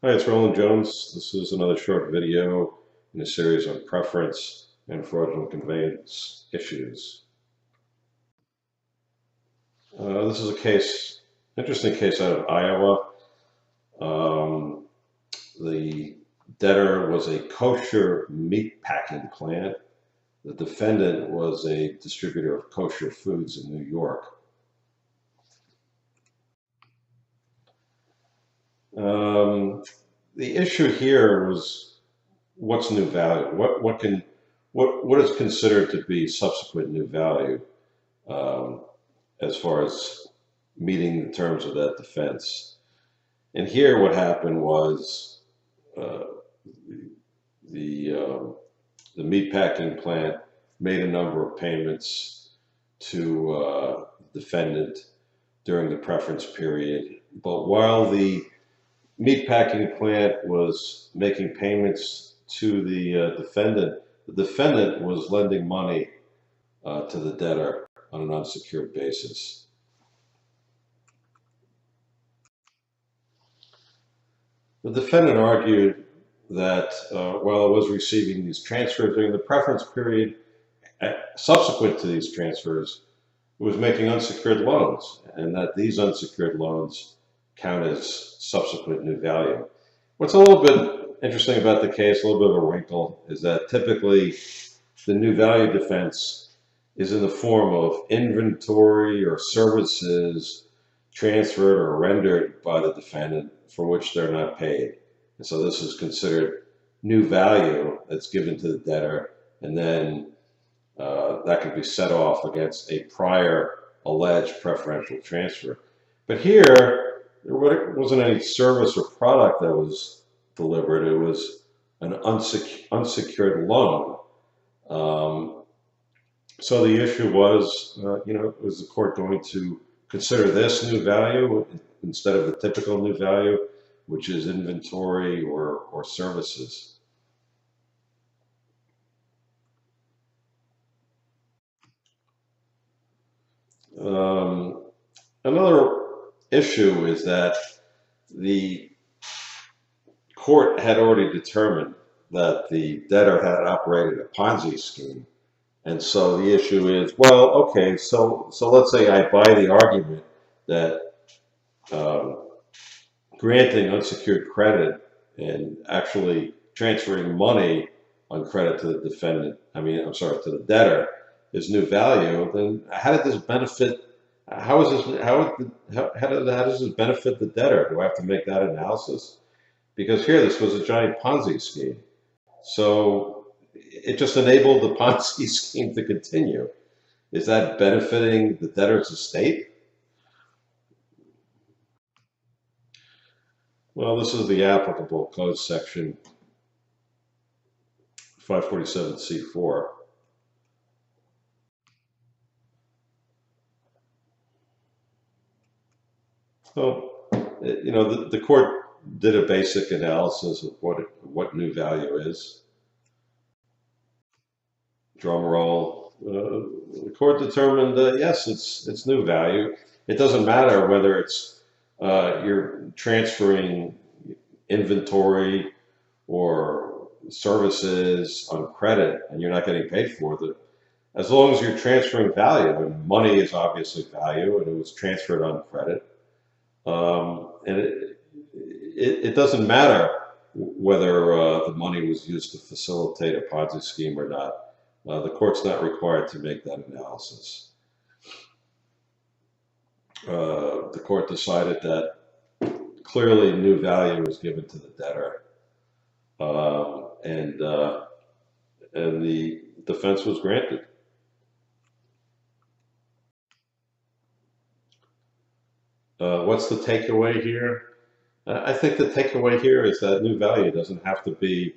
Hi, it's Roland Jones. This is another short video in a series on preference and fraudulent conveyance issues. This is a interesting case out of Iowa. Um, the debtor was a kosher meat packing plant. The defendant was a distributor of kosher foods in New York. Um, the issue here was what's new value? What is considered to be subsequent new value um, as far as meeting the terms of that defense? And here, what happened was uh, the the meatpacking plant made a number of payments to the defendant during the preference period, but while the meatpacking plant was making payments to the defendant was lending money to the debtor on an unsecured basis. The defendant argued that while it was receiving these transfers during the preference period, subsequent to these transfers, it was making unsecured loans, and that these unsecured loans count as subsequent new value. What's a little bit interesting about the case, a little bit of a wrinkle, is that typically the new value defense is in the form of inventory or services transferred or rendered by the defendant for which they're not paid. And so this is considered new value that's given to the debtor, and then that could be set off against a prior alleged preferential transfer. But here, there wasn't any service or product that was delivered. It was an unsecured loan. Um, so the issue was, was the court going to consider this new value instead of the typical new value, which is inventory or services? Um, Another issue is that the court had already determined that the debtor had operated a Ponzi scheme. And so the issue is, well, okay, so let's say I buy the argument that um, granting unsecured credit and actually transferring money on credit to the defendant, I'm sorry, to the debtor, is new value. Then how did this benefit? How is this? How does this benefit the debtor? Do I have to make that analysis? Because here, this was a giant Ponzi scheme. So it just enabled the Ponzi scheme to continue. Is that benefiting the debtor's estate? Well, this is the applicable code section 547C4. So, the court did a basic analysis of what new value is. Drum roll. The court determined that yes, it's new value. It doesn't matter whether it's you're transferring inventory or services on credit and you're not getting paid for it. As long as you're transferring value, and money is obviously value, and it was transferred on credit, and it doesn't matter whether the money was used to facilitate a Ponzi scheme or not. The court's not required to make that analysis. The court decided that clearly new value was given to the debtor, and the defense was granted. What's the takeaway here? I think the takeaway here is that new value doesn't have to be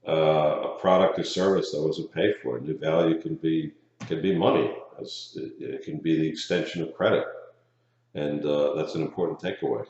a product or service that wasn't paid for. New value can be money. It can be the extension of credit, and that's an important takeaway.